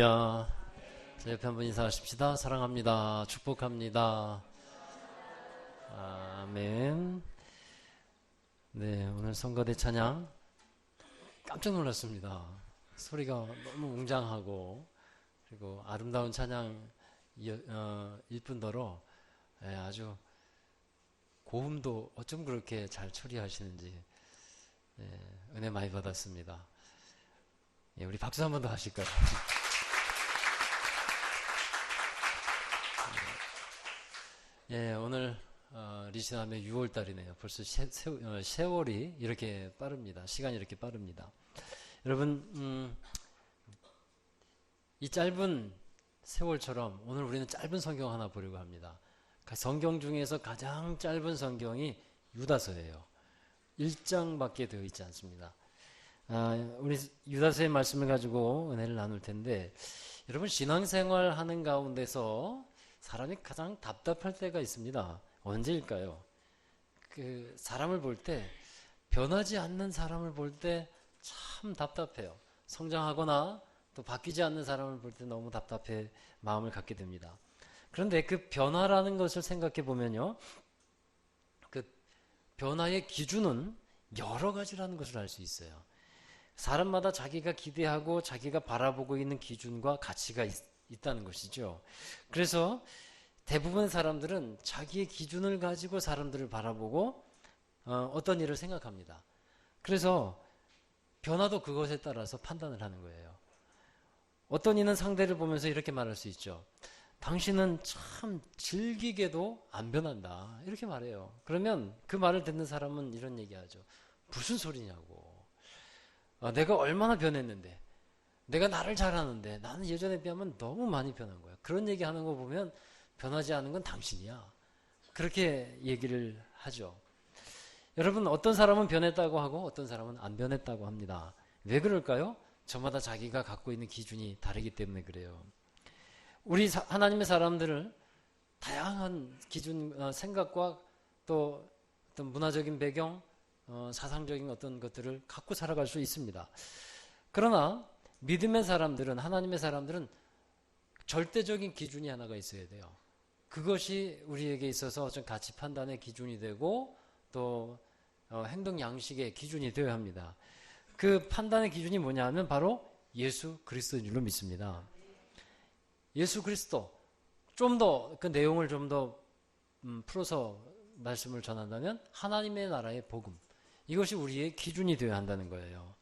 자, 옆에 한번 인사하십시다. 사랑합니다. 축복합니다. 아멘. 네, 오늘 성가대 찬양 깜짝 놀랐습니다. 소리가 너무 웅장하고 그리고 아름다운 찬양 일 뿐더러 아주 고음도 어쩜 그렇게 잘 처리하시는지 은혜 많이 받았습니다. 우리 박수 한 번 더 하실까요? 오늘 리시남의 6월달이네요. 벌써 세월이 이렇게 빠릅니다. 시간이 이렇게 빠릅니다. 여러분, 이 짧은 세월처럼 오늘 우리는 짧은 성경 하나 보려고 합니다. 성경 중에서 가장 짧은 성경이 유다서예요. 1장밖에 되어 있지 않습니다. 우리 유다서의 말씀을 가지고 은혜를 나눌 텐데, 여러분 신앙생활 하는 가운데서 사람이 가장 답답할 때가 있습니다. 언제일까요? 사람을 볼 때, 변하지 않는 사람을 볼 때 참 답답해요. 성장하거나 또 바뀌지 않는 사람을 볼 때 너무 답답해 마음을 갖게 됩니다. 그런데 그 변화라는 것을 생각해 보면요, 그 변화의 기준은 여러 가지라는 것을 알 수 있어요. 사람마다 자기가 기대하고 자기가 바라보고 있는 기준과 가치가 있다는 것이죠. 그래서 대부분의 사람들은 자기의 기준을 가지고 사람들을 바라보고 어떤 일을 생각합니다. 그래서 변화도 그것에 따라서 판단을 하는 거예요. 어떤 이는 상대를 보면서 이렇게 말할 수 있죠. 당신은 참 질기게도 안 변한다, 이렇게 말해요. 그러면 그 말을 듣는 사람은 이런 얘기하죠. 무슨 소리냐고. 내가 얼마나 변했는데, 내가 나를 잘하는데 나는 예전에 비하면 너무 많이 변한 거야. 그런 얘기하는 거 보면 변하지 않은 건 당신이야, 그렇게 얘기를 하죠. 여러분, 어떤 사람은 변했다고 하고 어떤 사람은 안 변했다고 합니다. 왜 그럴까요? 저마다 자기가 갖고 있는 기준이 다르기 때문에 그래요. 우리 하나님의 사람들을 다양한 기준, 생각과 또 어떤 문화적인 배경, 사상적인 어떤 것들을 갖고 살아갈 수 있습니다. 그러나 믿음의 사람들은, 하나님의 사람들은 절대적인 기준이 하나가 있어야 돼요. 그것이 우리에게 있어서 좀 가치 판단의 기준이 되고 또 행동 양식의 기준이 되어야 합니다. 그 판단의 기준이 뭐냐 하면 바로 예수 그리스도인 줄로 믿습니다. 예수 그리스도, 좀 더 그 내용을 좀 더 풀어서 말씀을 전한다면 하나님의 나라의 복음, 이것이 우리의 기준이 되어야 한다는 거예요.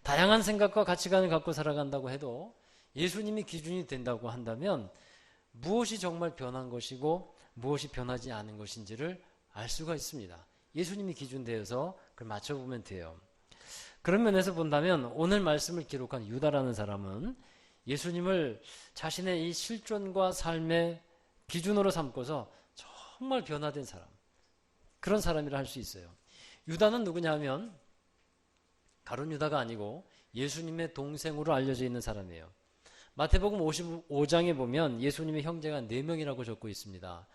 다양한 생각과 가치관을 갖고 살아간다고 해도 예수님이 기준이 된다고 한다면 무엇이 정말 변한 것이고 무엇이 변하지 않은 것인지를 알 수가 있습니다. 예수님이 기준되어서 그걸 맞춰보면 돼요. 그런 면에서 본다면 오늘 말씀을 기록한 유다라는 사람은 예수님을 자신의 이 실존과 삶의 기준으로 삼고서 정말 변화된 사람, 그런 사람이라 할 수 있어요. 유다는 누구냐 하면 가룟 유다가 아니고 예수님의 동생으로 알려져 있는 사람이에요. 마태복음 55장에 보면 예수님의 형제가 4명이라고 적고 있습니다.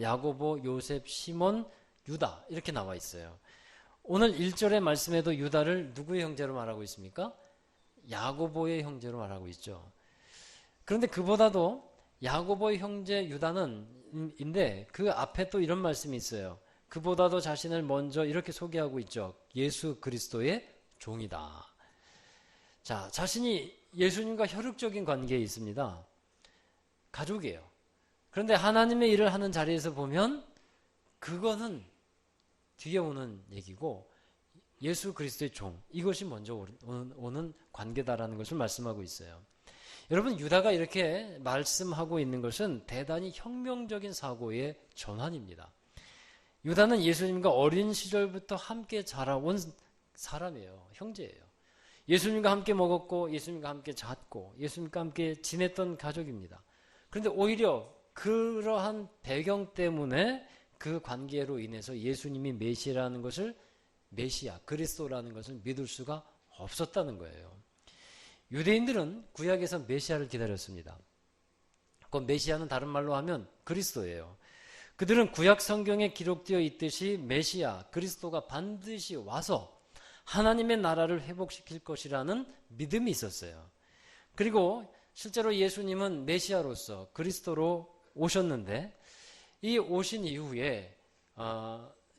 야고보, 요셉, 시몬, 유다, 이렇게 나와 있어요. 오늘 1절의 말씀에도 유다를 누구의 형제로 말하고 있습니까? 야고보의 형제로 말하고 있죠. 그런데 그보다도 야고보의 형제 유다는인데 그 앞에 또 이런 말씀이 있어요. 그보다도 자신을 먼저 이렇게 소개하고 있죠. 예수 그리스도의 종이다. 자, 자신이 예수님과 혈육적인 관계에 있습니다. 가족이에요. 그런데 하나님의 일을 하는 자리에서 보면 그거는 뒤에 오는 얘기고 예수 그리스도의 종, 이것이 먼저 오는 관계다라는 것을 말씀하고 있어요. 여러분, 유다가 이렇게 말씀하고 있는 것은 대단히 혁명적인 사고의 전환입니다. 유다는 예수님과 어린 시절부터 함께 자라온 사람이에요. 형제예요. 예수님과 함께 먹었고 예수님과 함께 잤고 예수님과 함께 지냈던 가족입니다. 그런데 오히려 그러한 배경 때문에 그 관계로 인해서 예수님이 메시아라는 것을, 메시아, 그리스도라는 것을 믿을 수가 없었다는 거예요. 유대인들은 구약에서 메시아를 기다렸습니다. 그 메시아는 다른 말로 하면 그리스도예요. 그들은 구약 성경에 기록되어 있듯이 메시아, 그리스도가 반드시 와서 하나님의 나라를 회복시킬 것이라는 믿음이 있었어요. 그리고 실제로 예수님은 메시아로서 그리스도로 오셨는데 이 오신 이후에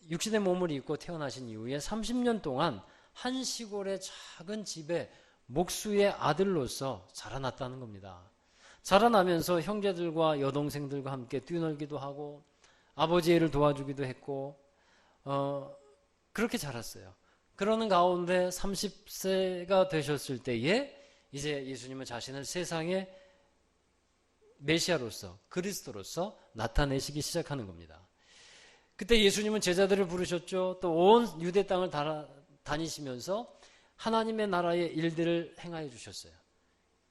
육신의 몸을 입고 태어나신 이후에 30년 동안 한 시골의 작은 집에 목수의 아들로서 자라났다는 겁니다. 자라나면서 형제들과 여동생들과 함께 뛰놀기도 하고 아버지의 일을 도와주기도 했고 그렇게 자랐어요. 그러는 가운데 30세가 되셨을 때에 이제 예수님은 자신을 세상에 메시아로서 그리스도로서 나타내시기 시작하는 겁니다. 그때 예수님은 제자들을 부르셨죠. 또 온 유대 땅을 다니시면서 하나님의 나라의 일들을 행하여 주셨어요.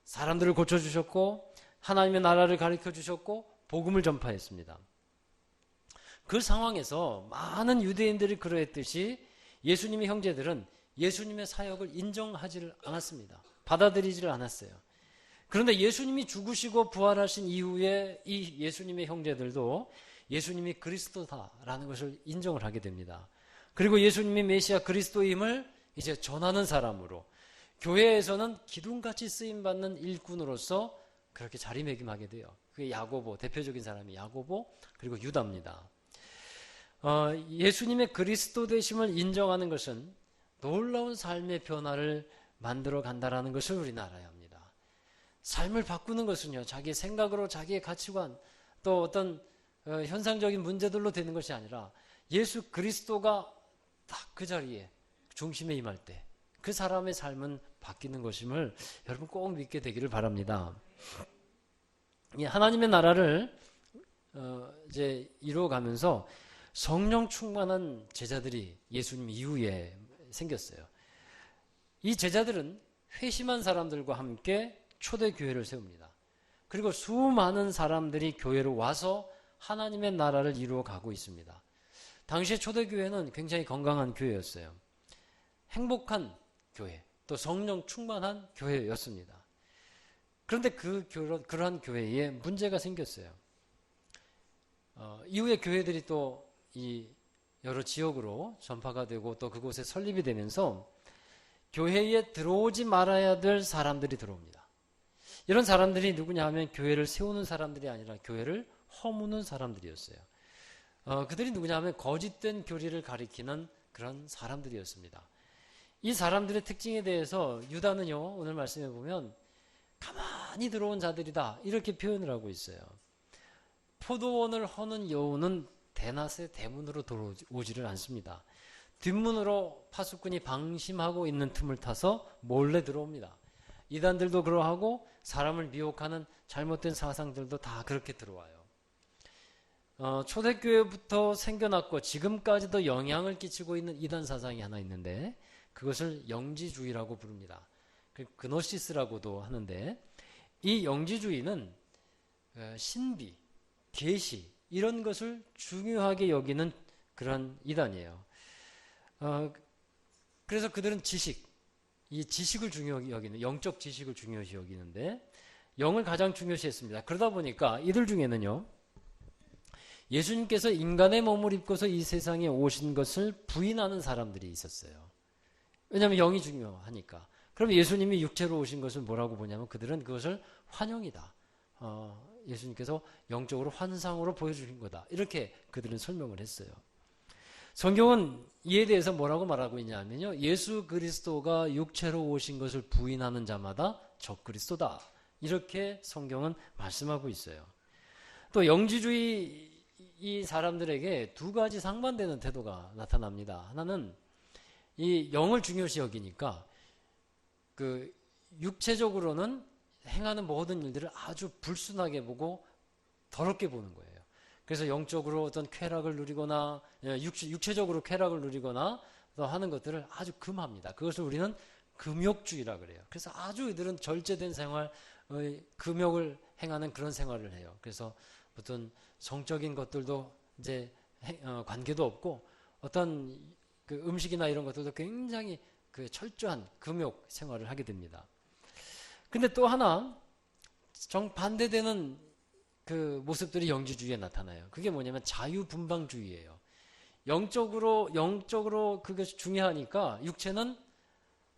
사람들을 고쳐주셨고 하나님의 나라를 가르쳐 주셨고 복음을 전파했습니다. 그 상황에서 많은 유대인들이 그러했듯이 예수님의 형제들은 예수님의 사역을 인정하지를 않았습니다. 받아들이지를 않았어요. 그런데 예수님이 죽으시고 부활하신 이후에 이 예수님의 형제들도 예수님이 그리스도다라는 것을 인정을 하게 됩니다. 그리고 예수님이 메시아 그리스도임을 이제 전하는 사람으로 교회에서는 기둥같이 쓰임받는 일꾼으로서 그렇게 자리매김하게 돼요. 그게 야고보, 대표적인 사람이 야고보 그리고 유다입니다. 예수님의 그리스도 되심을 인정하는 것은 놀라운 삶의 변화를 만들어 간다라는 것을 우리는 알아야 합니다. 삶을 바꾸는 것은요, 자기의 생각으로 자기의 가치관 또 어떤 현상적인 문제들로 되는 것이 아니라 예수 그리스도가 딱 그 자리에 중심에 임할 때 그 사람의 삶은 바뀌는 것임을 여러분 꼭 믿게 되기를 바랍니다. 하나님의 나라를 이제 이루어가면서 성령 충만한 제자들이 예수님 이후에 생겼어요. 이 제자들은 회심한 사람들과 함께 초대교회를 세웁니다. 그리고 수많은 사람들이 교회로 와서 하나님의 나라를 이루어 가고 있습니다. 당시의 초대교회는 굉장히 건강한 교회였어요. 행복한 교회, 또 성령 충만한 교회였습니다. 그런데 그러한 교회에 문제가 생겼어요. 이후에 교회들이 또 이 여러 지역으로 전파가 되고 또 그곳에 설립이 되면서 교회에 들어오지 말아야 될 사람들이 들어옵니다. 이런 사람들이 누구냐 하면 교회를 세우는 사람들이 아니라 교회를 허무는 사람들이었어요. 그들이 누구냐 하면 거짓된 교리를 가리키는 그런 사람들이었습니다. 이 사람들의 특징에 대해서 유다는요, 오늘 말씀해 보면 가만히 들어온 자들이다 이렇게 표현을 하고 있어요. 포도원을 허는 여우는 대낮에 대문으로 들어오지를 않습니다. 뒷문으로 파수꾼이 방심하고 있는 틈을 타서 몰래 들어옵니다. 이단들도 그러하고 사람을 미혹하는 잘못된 사상들도 다 그렇게 들어와요. 초대교회부터 생겨났고 지금까지도 영향을 끼치고 있는 이단 사상이 하나 있는데 그것을 영지주의라고 부릅니다. 그노시스라고도 하는데 이 영지주의는 신비, 계시 이런 것을 중요하게 여기는 그런 이단이에요. 그래서 그들은 이 지식을 중요하게 여기는 영적 지식을 중요시 여기는데 영을 가장 중요시했습니다. 그러다 보니까 이들 중에는요, 예수님께서 인간의 몸을 입고서 이 세상에 오신 것을 부인하는 사람들이 있었어요. 왜냐하면 영이 중요하니까. 그럼 예수님이 육체로 오신 것을 뭐라고 보냐면 그들은 그것을 환영이다. 예수님께서 영적으로 환상으로 보여주신 거다. 이렇게 그들은 설명을 했어요. 성경은 이에 대해서 뭐라고 말하고 있냐면요, 예수 그리스도가 육체로 오신 것을 부인하는 자마다 적그리스도다. 이렇게 성경은 말씀하고 있어요. 또 영지주의 이 사람들에게 두 가지 상반되는 태도가 나타납니다. 하나는 이 영을 중요시 여기니까 그 육체적으로는 행하는 모든 일들을 아주 불순하게 보고 더럽게 보는 거예요. 그래서 영적으로 어떤 쾌락을 누리거나 육체적으로 쾌락을 누리거나 하는 것들을 아주 금합니다. 그것을 우리는 금욕주의라 그래요. 그래서 아주 이들은 절제된 생활, 금욕을 행하는 그런 생활을 해요. 그래서 어떤 성적인 것들도 이제 관계도 없고 어떤 그 음식이나 이런 것들도 굉장히 그 철저한 금욕 생활을 하게 됩니다. 근데 또 하나 정반대되는 그 모습들이 영지주의에 나타나요. 그게 뭐냐면 자유분방주의예요. 영적으로 그것이 중요하니까 육체는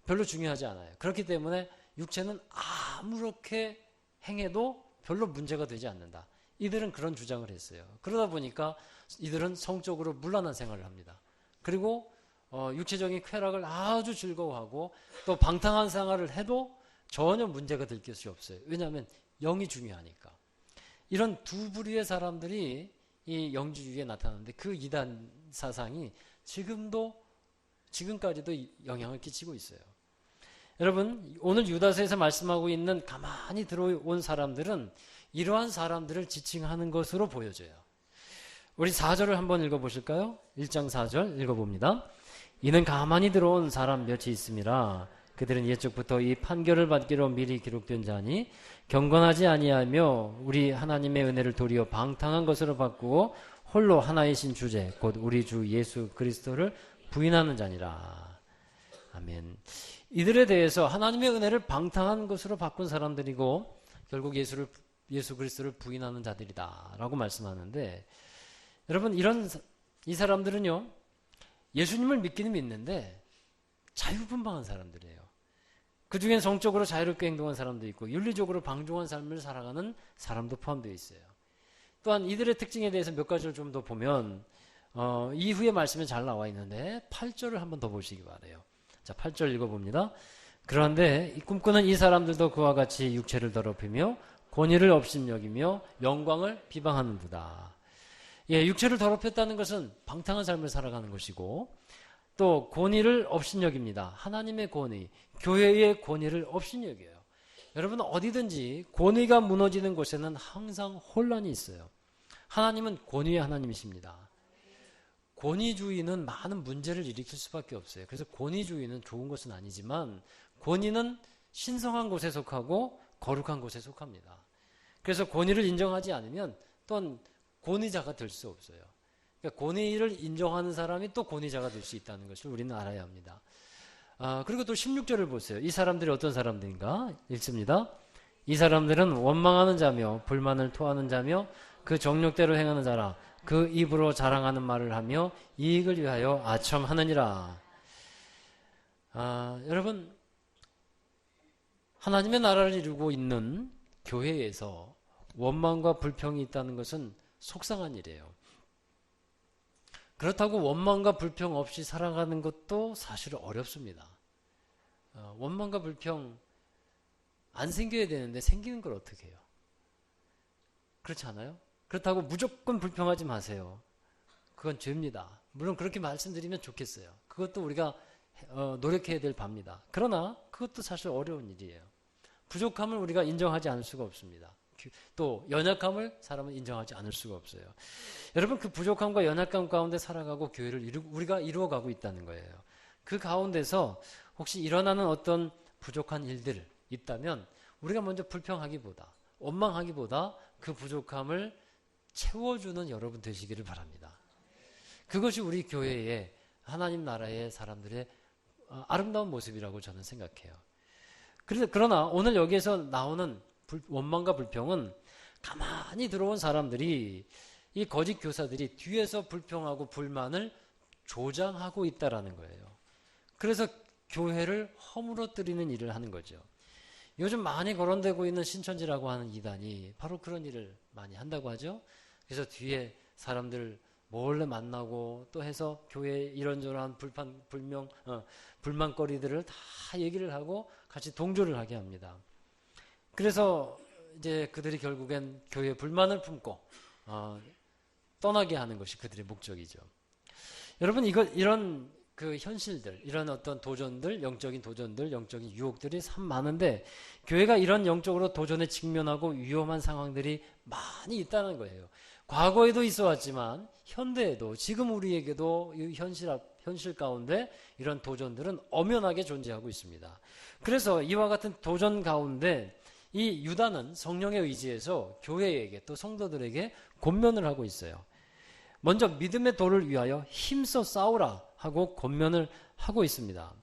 별로 중요하지 않아요. 그렇기 때문에 육체는 아무렇게 행해도 별로 문제가 되지 않는다. 이들은 그런 주장을 했어요. 그러다 보니까 이들은 성적으로 문란한 생활을 합니다. 그리고 육체적인 쾌락을 아주 즐거워하고 또 방탕한 생활을 해도 전혀 문제가 될 것이 없어요. 왜냐하면 영이 중요하니까. 이런 두 부류의 사람들이 이 영주주의에 나타나는데 그 이단 사상이 지금까지도 영향을 끼치고 있어요. 여러분, 오늘 유다서에서 말씀하고 있는 가만히 들어온 사람들은 이러한 사람들을 지칭하는 것으로 보여져요. 우리 4절을 한번 읽어보실까요? 1장 4절 읽어봅니다. 이는 가만히 들어온 사람 몇이 있음이라. 그들은 옛적부터 이 판결을 받기로 미리 기록된 자니 경건하지 아니하며 우리 하나님의 은혜를 도리어 방탕한 것으로 바꾸고 홀로 하나이신 주제 곧 우리 주 예수 그리스도를 부인하는 자니라. 아멘. 이들에 대해서 하나님의 은혜를 방탕한 것으로 바꾼 사람들이고 결국 예수 그리스도를 부인하는 자들이다 라고 말씀하는데, 여러분, 이 사람들은요, 예수님을 믿기는 믿는데 자유분방한 사람들이에요. 그 중엔 성적으로 자유롭게 행동한 사람도 있고 윤리적으로 방종한 삶을 살아가는 사람도 포함되어 있어요. 또한 이들의 특징에 대해서 몇 가지를 좀 더 보면 이후의 말씀에 잘 나와 있는데 8절을 한번 더 보시기 바라요. 자, 8절 읽어봅니다. 그런데 이 꿈꾸는 이 사람들도 그와 같이 육체를 더럽히며 권위를 업신여기며 영광을 비방하는도다. 예, 육체를 더럽혔다는 것은 방탕한 삶을 살아가는 것이고 또 권위를 업신여깁니다. 하나님의 권위, 교회의 권위를 업신여겨요. 여러분, 어디든지 권위가 무너지는 곳에는 항상 혼란이 있어요. 하나님은 권위의 하나님이십니다. 권위주의는 많은 문제를 일으킬 수밖에 없어요. 그래서 권위주의는 좋은 것은 아니지만 권위는 신성한 곳에 속하고 거룩한 곳에 속합니다. 그래서 권위를 인정하지 않으면 또한 권위자가 될 수 없어요. 그러니까 권위를 인정하는 사람이 또 권위자가 될 수 있다는 것을 우리는 알아야 합니다. 그리고 또 16절을 보세요. 이 사람들이 어떤 사람들인가? 읽습니다. 이 사람들은 원망하는 자며 불만을 토하는 자며 그 정욕대로 행하는 자라. 그 입으로 자랑하는 말을 하며 이익을 위하여 아첨하느니라. 여러분, 하나님의 나라를 이루고 있는 교회에서 원망과 불평이 있다는 것은 속상한 일이에요. 그렇다고 원망과 불평 없이 살아가는 것도 사실 어렵습니다. 원망과 불평 안 생겨야 되는데 생기는 걸 어떻게 해요? 그렇지 않아요? 그렇다고 무조건 불평하지 마세요. 그건 죄입니다. 물론 그렇게 말씀드리면 좋겠어요. 그것도 우리가 노력해야 될 바입니다. 그러나 그것도 사실 어려운 일이에요. 부족함을 우리가 인정하지 않을 수가 없습니다. 또 연약함을 사람은 인정하지 않을 수가 없어요. 여러분, 그 부족함과 연약감 가운데 살아가고 교회를 우리가 이루어가고 있다는 거예요. 그 가운데서 혹시 일어나는 어떤 부족한 일들 있다면 우리가 먼저 불평하기보다 원망하기보다 그 부족함을 채워주는 여러분 되시기를 바랍니다. 그것이 우리 교회의 하나님 나라의 사람들의 아름다운 모습이라고 저는 생각해요. 그러나 오늘 여기에서 나오는 원망과 불평은 가만히 들어온 사람들이, 이 거짓 교사들이 뒤에서 불평하고 불만을 조장하고 있다라는 거예요. 그래서 교회를 허물어뜨리는 일을 하는 거죠. 요즘 많이 거론되고 있는 신천지라고 하는 이단이 바로 그런 일을 많이 한다고 하죠. 그래서 뒤에 사람들 몰래 만나고 또 해서 교회에 이런저런 불만거리들을 다 얘기를 하고 같이 동조를 하게 합니다. 그래서 이제 그들이 결국엔 교회에 불만을 품고 떠나게 하는 것이 그들의 목적이죠. 여러분, 이런 그 현실들, 이런 어떤 도전들, 영적인 도전들, 영적인 유혹들이 참 많은데 교회가 이런 영적으로 도전에 직면하고 위험한 상황들이 많이 있다는 거예요. 과거에도 있어 왔지만 현대에도 지금 우리에게도 이 현실 가운데 이런 도전들은 엄연하게 존재하고 있습니다. 그래서 이와 같은 도전 가운데 이 유다는 성령의 의지에서 교회에게 또 성도들에게 권면을 하고 있어요. 먼저 믿음의 도를 위하여 힘써 싸우라 하고 권면을 하고 있습니다.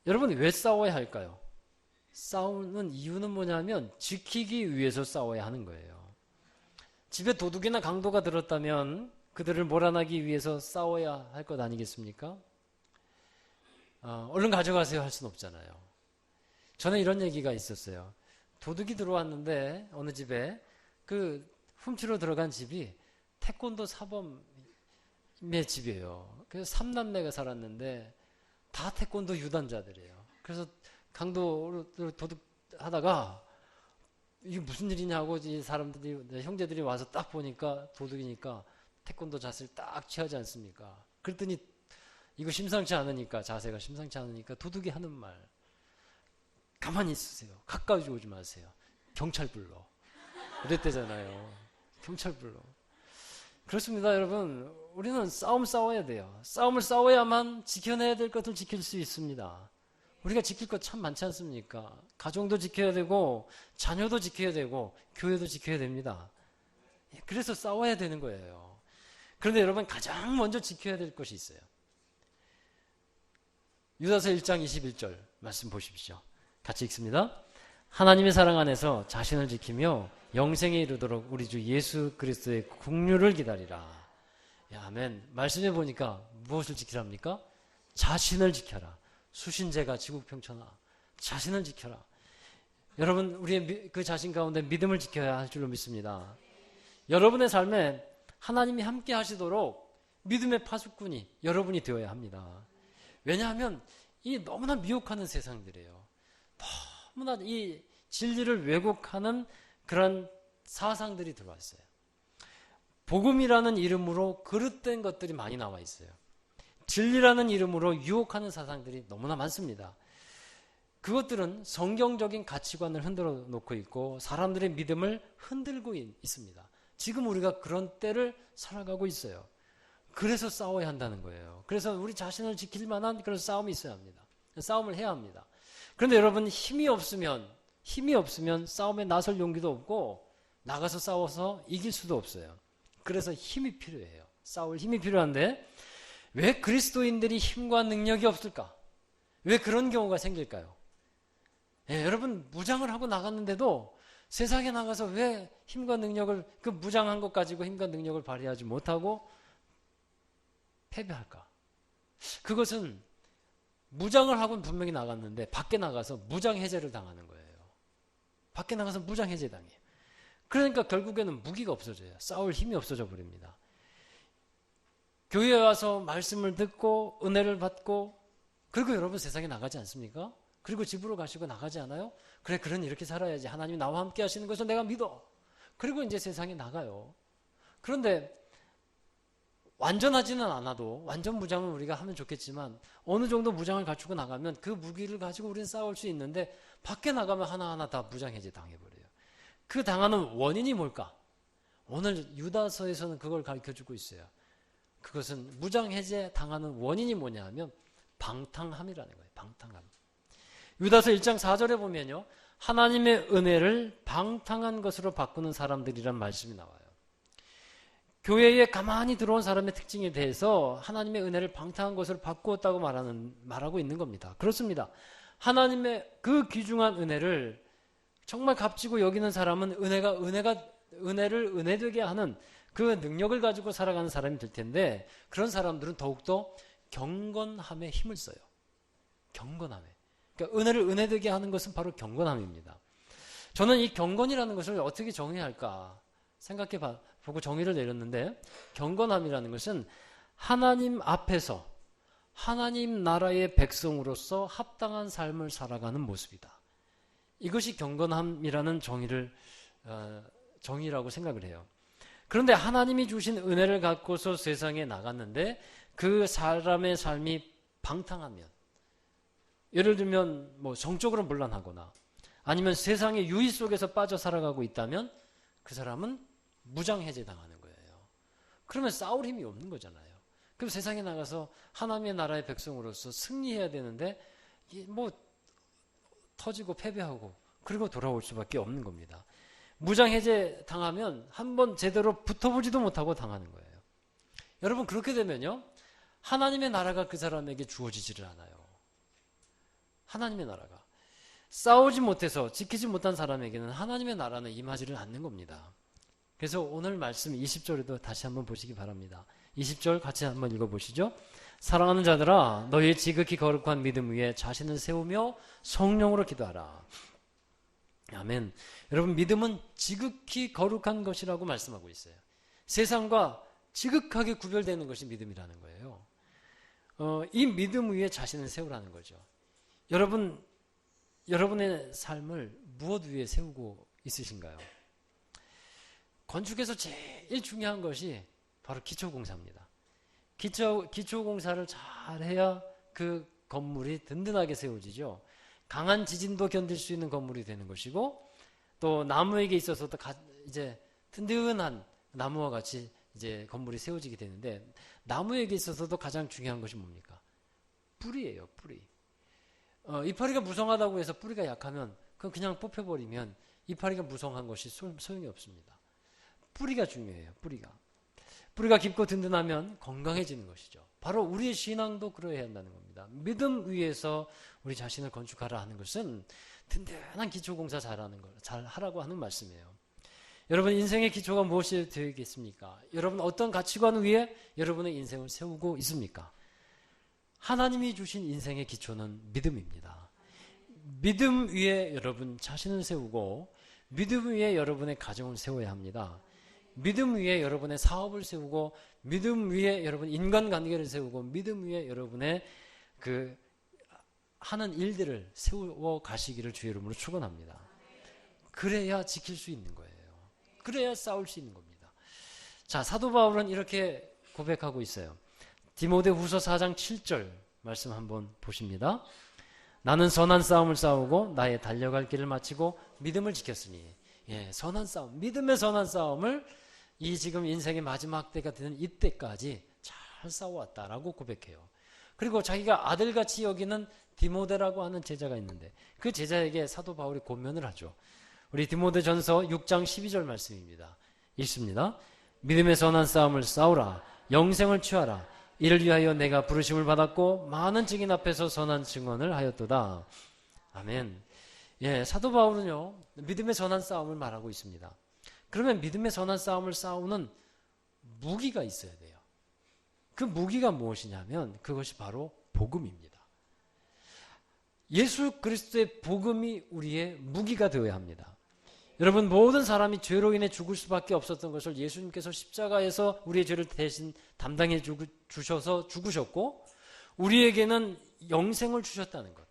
여러분, 왜 싸워야 할까요? 싸우는 이유는 뭐냐면 지키기 위해서 싸워야 하는 거예요. 집에 도둑이나 강도가 들었다면 그들을 몰아나기 위해서 싸워야 할 것 아니겠습니까? 얼른 가져가세요 할 수는 없잖아요. 전에 이런 얘기가 있었어요. 도둑이 들어왔는데 어느 집에 그 훔치러 들어간 집이 태권도 사범의 집이에요. 그래서 3남매가 살았는데 다 태권도 유단자들이에요. 그래서 강도를 도둑하다가 이게 무슨 일이냐고 이 사람들이 형제들이 와서 딱 보니까 도둑이니까 태권도 자세를 딱 취하지 않습니까? 그랬더니 이거 심상치 않으니까 자세가 심상치 않으니까 도둑이 하는 말 가만히 있으세요. 가까이 오지 마세요. 경찰 불러. 그랬대잖아요. 경찰 불러. 그렇습니다, 여러분. 우리는 싸움 싸워야 돼요. 싸움을 싸워야만 지켜내야 될 것을 지킬 수 있습니다. 우리가 지킬 것 참 많지 않습니까? 가정도 지켜야 되고 자녀도 지켜야 되고 교회도 지켜야 됩니다. 그래서 싸워야 되는 거예요. 그런데 여러분 가장 먼저 지켜야 될 것이 있어요. 유다서 1장 21절 말씀 보십시오. 같이 읽습니다. 하나님의 사랑 안에서 자신을 지키며 영생에 이르도록 우리 주 예수 그리스도의 국류를 기다리라. 야, 아멘. 말씀해 보니까 무엇을 지키랍니까? 자신을 지켜라. 수신제가 지국평천하. 자신을 지켜라. 여러분, 우리의 그 자신 가운데 믿음을 지켜야 할 줄로 믿습니다. 여러분의 삶에 하나님이 함께 하시도록 믿음의 파수꾼이 여러분이 되어야 합니다. 왜냐하면 이 너무나 미혹하는 세상들이에요. 너무나 이 진리를 왜곡하는 그런 사상들이 들어왔어요. 복음이라는 이름으로 그릇된 것들이 많이 나와 있어요. 진리라는 이름으로 유혹하는 사상들이 너무나 많습니다. 그것들은 성경적인 가치관을 흔들어 놓고 있고 사람들의 믿음을 흔들고 있습니다. 지금 우리가 그런 때를 살아가고 있어요. 그래서 싸워야 한다는 거예요. 그래서 우리 자신을 지킬 만한 그런 싸움이 있어야 합니다. 싸움을 해야 합니다. 그런데 여러분 힘이 없으면 싸움에 나설 용기도 없고 나가서 싸워서 이길 수도 없어요. 그래서 힘이 필요해요. 싸울 힘이 필요한데 왜 그리스도인들이 힘과 능력이 없을까? 왜 그런 경우가 생길까요? 여러분 무장을 하고 나갔는데도 세상에 나가서 왜 힘과 능력을 그 무장한 것 가지고 힘과 능력을 발휘하지 못하고 패배할까? 그것은 무장을 하고는 분명히 나갔는데 밖에 나가서 무장 해제를 당하는 거예요. 밖에 나가서 무장 해제 당해요. 그러니까 결국에는 무기가 없어져요. 싸울 힘이 없어져 버립니다. 교회에 와서 말씀을 듣고 은혜를 받고 그리고 여러분 세상에 나가지 않습니까? 그리고 집으로 가시고 나가지 않아요? 그래, 그런 이렇게 살아야지. 하나님이 나와 함께 하시는 것을 내가 믿어. 그리고 이제 세상에 나가요. 그런데 완전하지는 않아도 완전 무장은 우리가 하면 좋겠지만 어느 정도 무장을 갖추고 나가면 그 무기를 가지고 우리는 싸울 수 있는데 밖에 나가면 하나하나 다 무장 해제 당해버려요. 그 당하는 원인이 뭘까? 오늘 유다서에서는 그걸 가르쳐주고 있어요. 그것은 무장 해제 당하는 원인이 뭐냐 하면 방탕함이라는 거예요. 방탕함. 유다서 1장 4절에 보면요. 하나님의 은혜를 방탕한 것으로 바꾸는 사람들이란 말씀이 나와요. 교회에 가만히 들어온 사람의 특징에 대해서 하나님의 은혜를 방탕한 것으로 바꾸었다고 말하고 있는 겁니다. 그렇습니다. 하나님의 그 귀중한 은혜를 정말 값지고 여기는 사람은 은혜를 은혜되게 하는 그 능력을 가지고 살아가는 사람이 될 텐데 그런 사람들은 더욱더 경건함에 힘을 써요. 경건함에. 그러니까 은혜를 은혜되게 하는 것은 바로 경건함입니다. 저는 이 경건이라는 것을 어떻게 정의해야 할까 생각해 보고 정의를 내렸는데 경건함이라는 것은 하나님 앞에서 하나님 나라의 백성으로서 합당한 삶을 살아가는 모습이다. 이것이 경건함이라는 정의라고 생각을 해요. 그런데 하나님이 주신 은혜를 갖고서 세상에 나갔는데 그 사람의 삶이 방탕하면 예를 들면 뭐 성적으로 문란하거나 아니면 세상의 유의 속에서 빠져 살아가고 있다면 그 사람은 무장해제 당하는 거예요. 그러면 싸울 힘이 없는 거잖아요. 그럼 세상에 나가서 하나님의 나라의 백성으로서 승리해야 되는데 뭐 터지고 패배하고 그리고 돌아올 수밖에 없는 겁니다. 무장해제 당하면 한번 제대로 붙어보지도 못하고 당하는 거예요. 여러분 그렇게 되면요. 하나님의 나라가 그 사람에게 주어지지를 않아요. 하나님의 나라가. 싸우지 못해서 지키지 못한 사람에게는 하나님의 나라는 임하지를 않는 겁니다. 그래서 오늘 말씀 20절에도 다시 한번 보시기 바랍니다. 20절 같이 한번 읽어보시죠. 사랑하는 자들아 너희의 지극히 거룩한 믿음 위에 자신을 세우며 성령으로 기도하라. 아멘. 여러분, 믿음은 지극히 거룩한 것이라고 말씀하고 있어요. 세상과 지극하게 구별되는 것이 믿음이라는 거예요. 이 믿음 위에 자신을 세우라는 거죠. 여러분의 삶을 무엇 위에 세우고 있으신가요? 건축에서 제일 중요한 것이 바로 기초공사입니다. 기초공사를 잘해야 그 건물이 든든하게 세워지죠. 강한 지진도 견딜 수 있는 건물이 되는 것이고, 또 나무에게 있어서도 이제 든든한 나무와 같이 이제 건물이 세워지게 되는데, 나무에게 있어서도 가장 중요한 것이 뭡니까? 뿌리예요, 뿌리. 이파리가 무성하다고 해서 뿌리가 약하면 그건 그냥 뽑혀버리면 이파리가 무성한 것이 소용이 없습니다. 뿌리가 중요해요, 뿌리가 깊고 든든하면 건강해지는 것이죠. 바로 우리의 신앙도 그러해야 한다는 겁니다. 믿음 위에서 우리 자신을 건축하라 하는 것은 든든한 기초공사 잘 하라고 하는 말씀이에요. 여러분, 인생의 기초가 무엇이 되겠습니까? 여러분, 어떤 가치관 위에 여러분의 인생을 세우고 있습니까? 하나님이 주신 인생의 기초는 믿음입니다. 믿음 위에 여러분 자신을 세우고, 믿음 위에 여러분의 가정을 세워야 합니다. 믿음 위에 여러분의 사업을 세우고, 믿음 위에 여러분 인간관계를 세우고, 믿음 위에 여러분의 그 하는 일들을 세워 가시기를 주의 이름으로 축원합니다. 그래야 지킬 수 있는 거예요. 그래야 싸울 수 있는 겁니다. 자, 사도 바울은 이렇게 고백하고 있어요. 디모데후서 4장 7절 말씀 한번 보십니다. 나는 선한 싸움을 싸우고 나의 달려갈 길을 마치고 믿음을 지켰으니. 예, 선한 싸움, 믿음의 선한 싸움을 이 지금 인생의 마지막 때가 되는 이때까지 잘 싸워왔다라고 고백해요. 그리고 자기가 아들같이 여기는 디모데라고 하는 제자가 있는데 그 제자에게 사도 바울이 권면을 하죠. 우리 디모데전서 6장 12절 말씀입니다. 읽습니다. 믿음의 선한 싸움을 싸우라. 영생을 취하라. 이를 위하여 내가 부르심을 받았고 많은 증인 앞에서 선한 증언을 하였도다. 아멘. 예, 사도 바울은요, 믿음의 선한 싸움을 말하고 있습니다. 그러면 믿음의 선한 싸움을 싸우는 무기가 있어야 돼요. 그 무기가 무엇이냐면 그것이 바로 복음입니다. 예수 그리스도의 복음이 우리의 무기가 되어야 합니다. 여러분, 모든 사람이 죄로 인해 죽을 수밖에 없었던 것을 예수님께서 십자가에서 우리의 죄를 대신 담당해 주셔서 죽으셨고, 우리에게는 영생을 주셨다는 것,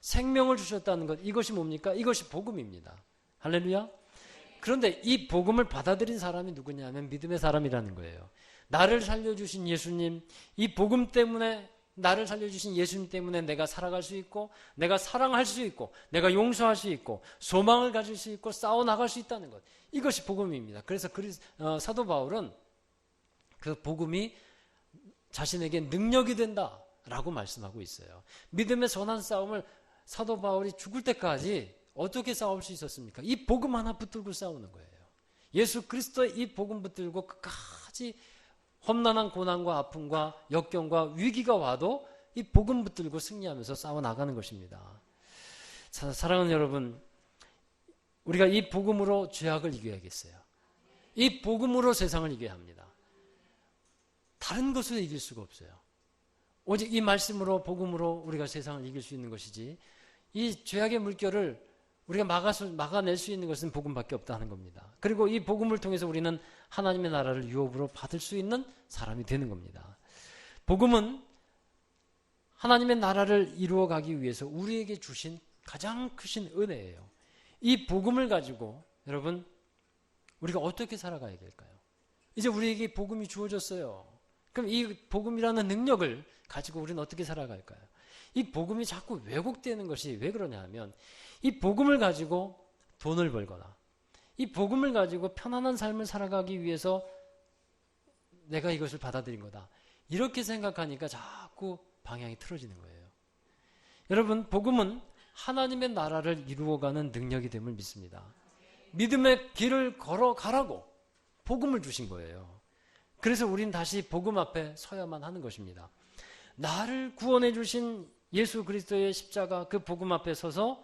생명을 주셨다는 것, 이것이 뭡니까? 이것이 복음입니다. 할렐루야. 그런데 이 복음을 받아들인 사람이 누구냐면 믿음의 사람이라는 거예요. 나를 살려주신 예수님, 이 복음 때문에, 나를 살려주신 예수님 때문에 내가 살아갈 수 있고, 내가 사랑할 수 있고, 내가 용서할 수 있고, 소망을 가질 수 있고, 싸워나갈 수 있다는 것, 이것이 복음입니다. 그래서 사도 바울은 그 복음이 자신에게 능력이 된다라고 말씀하고 있어요. 믿음의 선한 싸움을 사도 바울이 죽을 때까지 어떻게 싸울 수 있었습니까? 이 복음 하나 붙들고 싸우는 거예요. 예수 그리스도의 이 복음 붙들고 끝까지 험난한 고난과 아픔과 역경과 위기가 와도 이 복음 붙들고 승리하면서 싸워나가는 것입니다. 사랑하는 여러분, 우리가 이 복음으로 죄악을 이겨야겠어요. 이 복음으로 세상을 이겨야 합니다. 다른 것으로 이길 수가 없어요. 오직 이 말씀으로, 복음으로 우리가 세상을 이길 수 있는 것이지, 이 죄악의 물결을 우리가 막아낼 수 있는 것은 복음밖에 없다는 겁니다. 그리고 이 복음을 통해서 우리는 하나님의 나라를 유업으로 받을 수 있는 사람이 되는 겁니다. 복음은 하나님의 나라를 이루어가기 위해서 우리에게 주신 가장 크신 은혜예요. 이 복음을 가지고 여러분, 우리가 어떻게 살아가야 될까요? 이제 우리에게 복음이 주어졌어요. 그럼 이 복음이라는 능력을 가지고 우리는 어떻게 살아갈까요? 이 복음이 자꾸 왜곡되는 것이 왜 그러냐 하면, 이 복음을 가지고 돈을 벌거나, 이 복음을 가지고 편안한 삶을 살아가기 위해서 내가 이것을 받아들인 거다, 이렇게 생각하니까 자꾸 방향이 틀어지는 거예요. 여러분, 복음은 하나님의 나라를 이루어가는 능력이 됨을 믿습니다. 믿음의 길을 걸어가라고 복음을 주신 거예요. 그래서 우린 다시 복음 앞에 서야만 하는 것입니다. 나를 구원해 주신 예수 그리스도의 십자가, 그 복음 앞에 서서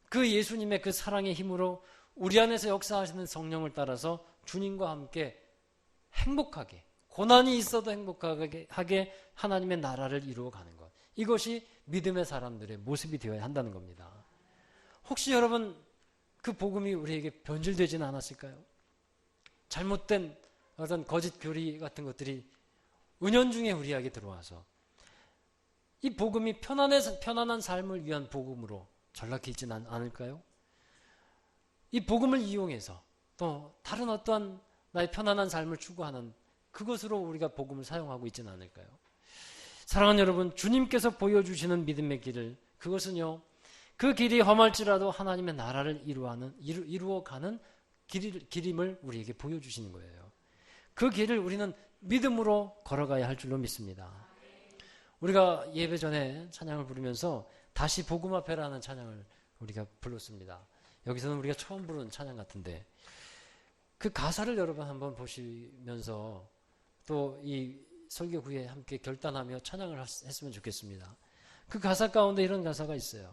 그 예수님의 그 사랑의 힘으로 우리 안에서 역사하시는 성령을 따라서 주님과 함께 행복하게, 고난이 있어도 행복하게 하나님의 나라를 이루어가는 것. 이것이 믿음의 사람들의 모습이 되어야 한다는 겁니다. 혹시 여러분 그 복음이 우리에게 변질되지는 않았을까요? 잘못된 어떤 거짓 교리 같은 것들이 은연중에 우리에게 들어와서 이 복음이 편안한 삶을 위한 복음으로 전락해 있지는 않을까요? 이 복음을 이용해서 또 다른 어떠한 나의 편안한 삶을 추구하는 그것으로 우리가 복음을 사용하고 있지는 않을까요? 사랑하는 여러분, 주님께서 보여주시는 믿음의 길을, 그것은요, 그 길이 험할지라도 하나님의 나라를 이루어가는 길임을 우리에게 보여주시는 거예요. 그 길을 우리는 믿음으로 걸어가야 할 줄로 믿습니다. 우리가 예배 전에 찬양을 부르면서 다시 복음 앞에라는 찬양을 우리가 불렀습니다. 여기서는 우리가 처음 부른 찬양 같은데 그 가사를 여러분 한번 보시면서 또 이 설교 후에 함께 결단하며 찬양을 했으면 좋겠습니다. 그 가사 가운데 이런 가사가 있어요.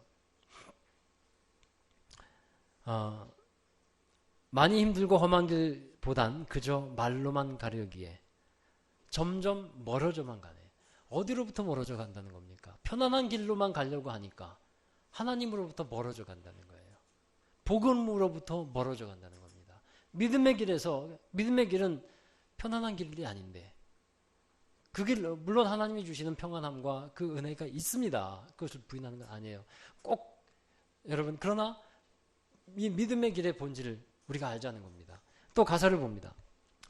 많이 힘들고 험한 길보단 그저 말로만 가려기에 점점 멀어져만 가네. 어디로부터 멀어져 간다는 겁니까? 편안한 길로만 가려고 하니까 하나님으로부터 멀어져 간다는 거예요. 복음으로부터 멀어져 간다는 겁니다. 믿음의 길은 편안한 길이 아닌데 그 길, 물론 하나님이 주시는 평안함과 그 은혜가 있습니다. 그것을 부인하는 건 아니에요. 꼭 여러분, 그러나 이 믿음의 길의 본질을 우리가 알자는 겁니다. 또 가사를 봅니다.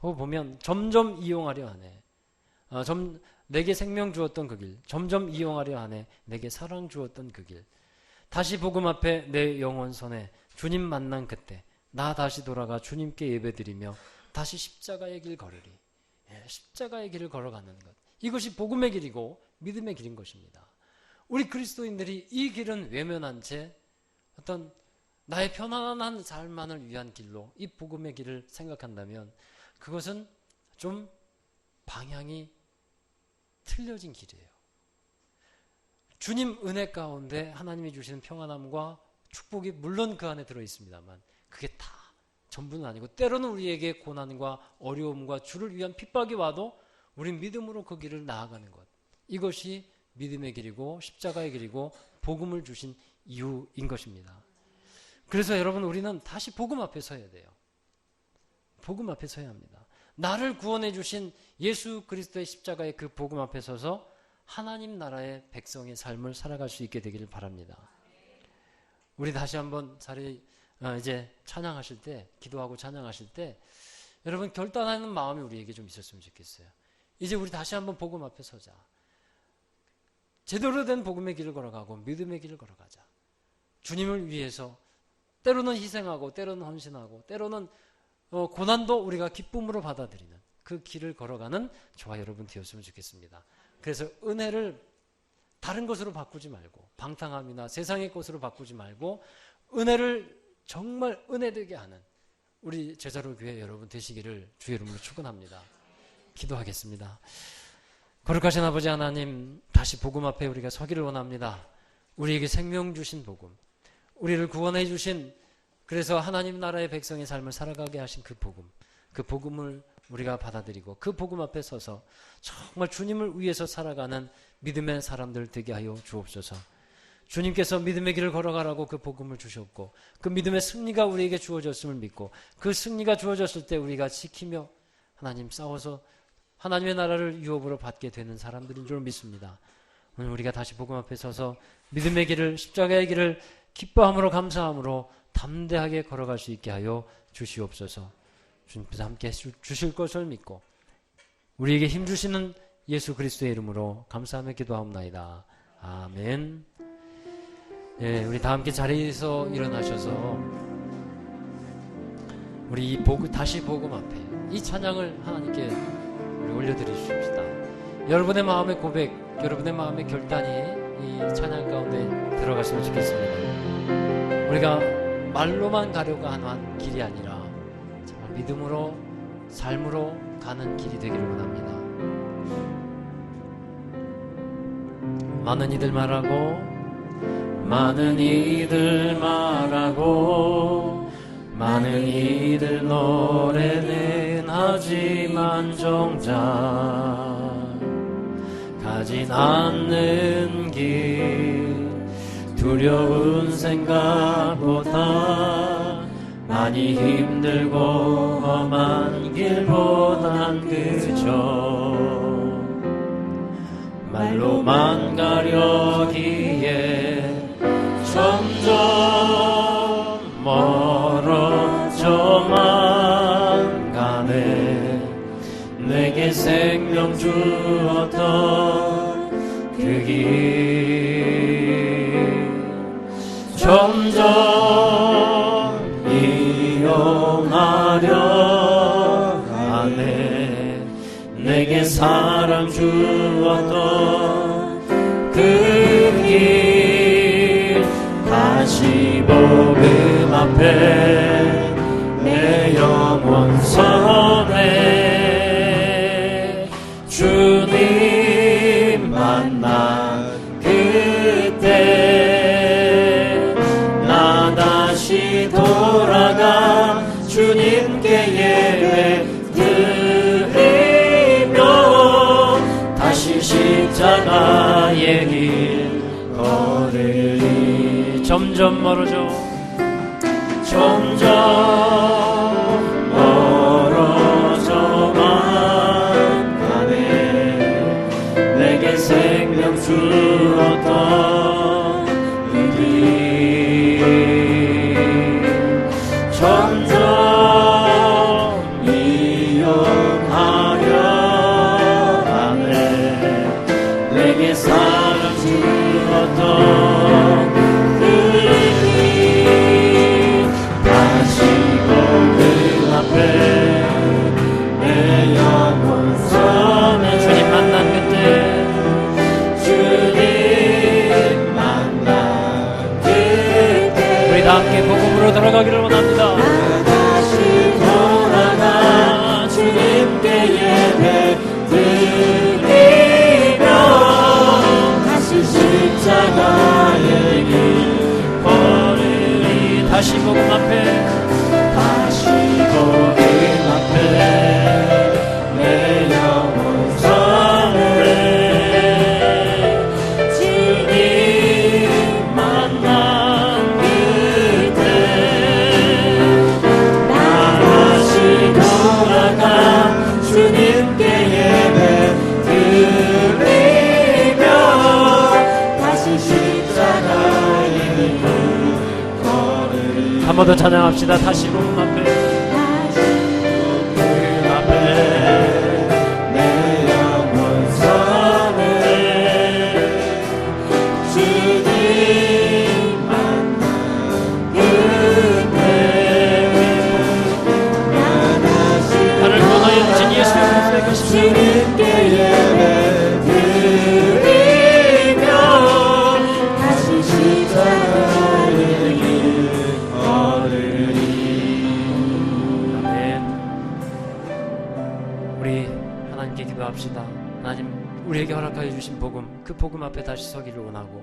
보면 점점 이용하려 하네. 내게 생명 주었던 그 길, 점점 이용하려 하네. 내게 사랑 주었던 그 길. 다시 복음 앞에 내 영혼 손에 주님 만난 그때 나 다시 돌아가 주님께 예배드리며 다시 십자가의 길 걸으리. 십자가의 길을 걸어가는 것. 이것이 복음의 길이고 믿음의 길인 것입니다. 우리 그리스도인들이 이 길은 외면한 채 어떤 나의 편안한 삶만을 위한 길로 이 복음의 길을 생각한다면 그것은 좀 방향이 틀려진 길이에요. 주님 은혜 가운데 하나님이 주시는 평안함과 축복이 물론 그 안에 들어있습니다만 그게 다 전부는 아니고 때로는 우리에게 고난과 어려움과 주를 위한 핍박이 와도 우린 믿음으로 그 길을 나아가는 것. 이것이 믿음의 길이고 십자가의 길이고 복음을 주신 이유인 것입니다. 그래서 여러분 우리는 다시 복음 앞에 서야 돼요. 복음 앞에 서야 합니다. 나를 구원해 주신 예수 그리스도의 십자가의 그 복음 앞에 서서 하나님 나라의 백성의 삶을 살아갈 수 있게 되기를 바랍니다. 우리 다시 한번 이제 찬양하실 때, 기도하고 찬양하실 때 여러분 결단하는 마음이 우리에게 좀 있었으면 좋겠어요. 이제 우리 다시 한번 복음 앞에 서자. 제대로 된 복음의 길을 걸어가고 믿음의 길을 걸어가자. 주님을 위해서 때로는 희생하고 때로는 헌신하고 때로는 고난도 우리가 기쁨으로 받아들이는 그 길을 걸어가는 저와 여러분 되었으면 좋겠습니다. 그래서 은혜를 다른 것으로 바꾸지 말고 방탕함이나 세상의 것으로 바꾸지 말고 은혜를 정말 은혜되게 하는 우리 제자로 교회 여러분 되시기를 주의 이름으로 축원합니다. 기도하겠습니다. 거룩하신 아버지 하나님, 다시 복음 앞에 우리가 서기를 원합니다. 우리에게 생명 주신 복음, 우리를 구원해 주신, 그래서 하나님 나라의 백성의 삶을 살아가게 하신 그 복음을 우리가 받아들이고 그 복음 앞에 서서 정말 주님을 위해서 살아가는 믿음의 사람들 되게 하여 주옵소서. 주님께서 믿음의 길을 걸어가라고 그 복음을 주셨고 그 믿음의 승리가 우리에게 주어졌음을 믿고 그 승리가 주어졌을 때 우리가 지키며 하나님 싸워서 하나님의 나라를 유업으로 받게 되는 사람들인 줄 믿습니다. 오늘 우리가 다시 복음 앞에 서서 믿음의 길을, 십자가의 길을 기뻐함으로 감사함으로 담대하게 걸어갈 수 있게 하여 주시옵소서. 주님께서 함께 주실 것을 믿고 우리에게 힘주시는 예수 그리스도의 이름으로 감사하며 기도하옵나이다. 아멘. 예, 우리 다 함께 자리에서 일어나셔서 우리 다시 복음 앞에 이 찬양을 하나님께 우리 올려드리십시다. 여러분의 마음의 고백, 여러분의 마음의 결단이 이 찬양 가운데 들어갔으면 좋겠습니다. 우리가 말로만 가려고 하는 길이 아니라 정말 믿음으로 삶으로 가는 길이 되기를 원합니다. 많은 이들 말하고 많은 이들 노래는 하지만 정작 가진 않는 길 두려운 생각보다 많이 힘들고 험한 길보단 그저 말로만 가려기에 점점 멀어져만 가네. 내게 생명 주었던 그 길 점점 이용하려 하네. 내게 사랑 주었던 그 길 다시 복음 앞에 내 영혼 서네. 주님 만난 그때 나 다시 돌아가 주님께 예배드리며 다시 십자가의 길 걸으리. 점점 멀어져 점점 멀어져만 가네. 내게 생명 주었던 그 길 점점 이용하려 하네. 내게 사랑 주었던 그 길 다시 복음 앞에 내 영혼 서네. 주님 만난 그때 주님 만난 그때 우리 다 함께 복음으로 돌아가기를 원합니다. 다시 돌아가 주님께 예배드리며 다시 십자가의 길 걸으리. 다시 복음 앞에 다시 복음 앞에 내 영혼 서네. 주님 만난 그때 나 다시 돌아가 주님께 예배드리며 다시 십자가의 길 걸으리. 한 번 더 찬양합시다. 다시 복음 앞에 복음 앞에 내 영혼 서네. 주님 만난 그때 나 다시 나를 구원하여 주신 예수 그리스도의 그 주님께 예배드리며 다시 십자가의 길 걸으리. 아멘. 우리 하나님께 기도합시다. 하나님 우리에게 허락하여 주신 복음, 그 복음 앞에 다시 서기를 원하고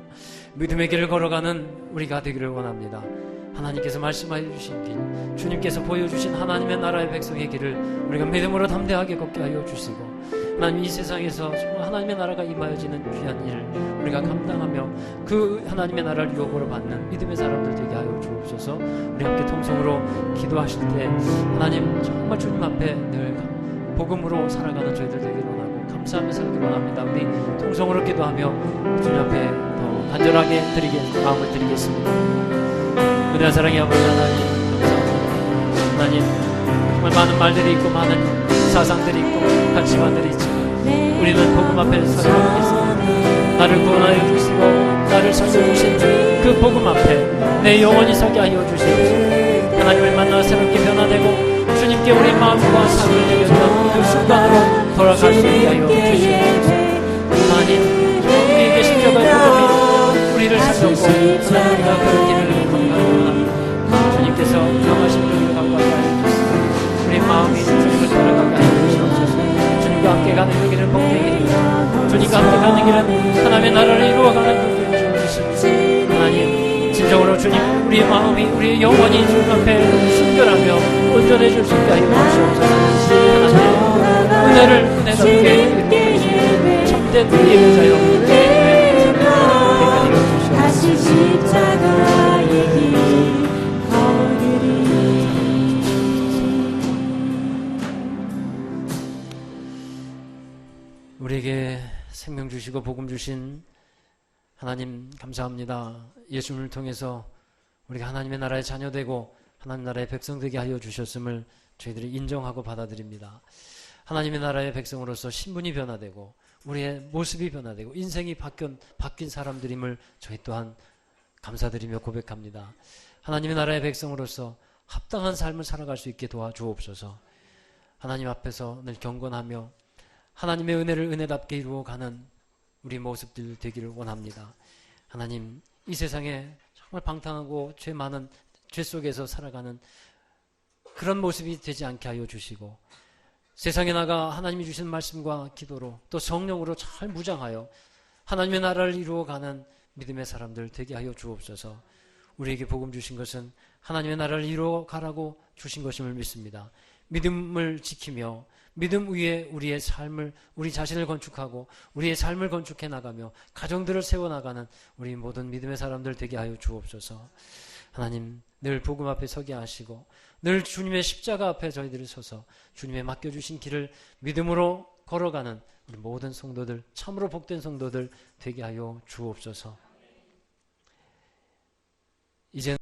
믿음의 길을 걸어가는 우리가 되기를 원합니다. 하나님께서 말씀하여 주신 길, 주님께서 보여주신 하나님의 나라의 백성의 길을 우리가 믿음으로 담대하게 걷게 하여 주시고, 하나님 이 세상에서 정말 하나님의 나라가 임하여지는 귀한 일을 우리가 감당하며 그 하나님의 나라를 유업으로 받는 믿음의 사람들 되게 하여 주옵소서. 우리 함께 통성으로 기도하실 때 하나님 정말 주님 앞에 늘 복음으로 살아가는 저희들 되기를 원하고 감사하며 살기를 원합니다. 우리 통성으로 기도하며 주님 앞에 더 간절하게 마음을 드리겠습니다. 은혜와 사랑의 아버지 하나님, 감사합니다. 하나님 정말 많은 말들이 있고 많은 사상들이 있고 가치관들이 있지만 우리는 복음 앞에 서게 있습니다. 나를 구원하여 주시고 나를 살려주신 그 복음 앞에 내 영혼이 서게 하여 주시옵소서. 하나님을 만나 새롭게 변화되고 주님께 우리 마음과 삶을 드렸던 그 순간으로 돌아갈 수 있게 하여 주시옵소서. 하나님 우리에게 십자가의 복음이 우리를 살렸고 우리가 그 길을 걸어가는 합니다. 주님께서 명하신 길을 걸어가게 하여 주시옵소서. 우리 마음이 주님을 따라가게 하여 주시옵소서. 주님과 함께 가는 그 길은 복된 길이고 주님과 함께 가는 길은 하나님의 나라를 이루어가는 그 길을 주옵소서. 하나님 진정 진정으로 주님, 우리의 마음이, 우리의 영혼이 주님 앞에 순결하며 온전해질 수 있게 하여 주시옵소서. 하나님, 은혜답게 이루어 참된 예배자여 되게 하여 주시옵소서. 다시 십자가의 길 걸으리. 우리에게 생명 주시고 복음 주신 하나님 감사합니다. 예수님을 통해서 우리가 하나님의 나라의 자녀되고 하나님 나라의 백성 되게 하여 주셨음을 저희들이 인정하고 받아들입니다. 하나님의 나라의 백성으로서 신분이 변화되고 우리의 모습이 변화되고 인생이 바뀐 사람들임을 저희 또한 감사드리며 고백합니다. 하나님의 나라의 백성으로서 합당한 삶을 살아갈 수 있게 도와주옵소서. 하나님 앞에서 늘 경건하며 하나님의 은혜를 은혜답게 이루어가는 우리 모습들 되기를 원합니다. 하나님, 이 세상에 정말 방탕하고 죄 많은 죄 속에서 살아가는 그런 모습이 되지 않게 하여 주시고 세상에 나가 하나님이 주신 말씀과 기도로 또 성령으로 잘 무장하여 하나님의 나라를 이루어가는 믿음의 사람들 되게 하여 주옵소서. 우리에게 복음 주신 것은 하나님의 나라를 이루어가라고 주신 것임을 믿습니다. 믿음을 지키며 믿음 위에 우리의 삶을, 우리 자신을 건축하고 우리의 삶을 건축해 나가며 가정들을 세워나가는 우리 모든 믿음의 사람들 되게 하여 주옵소서. 하나님, 늘 복음 앞에 서게 하시고 늘 주님의 십자가 앞에 저희들을 서서 주님의 맡겨주신 길을 믿음으로 걸어가는 우리 모든 성도들, 참으로 복된 성도들 되게 하여 주옵소서. 이제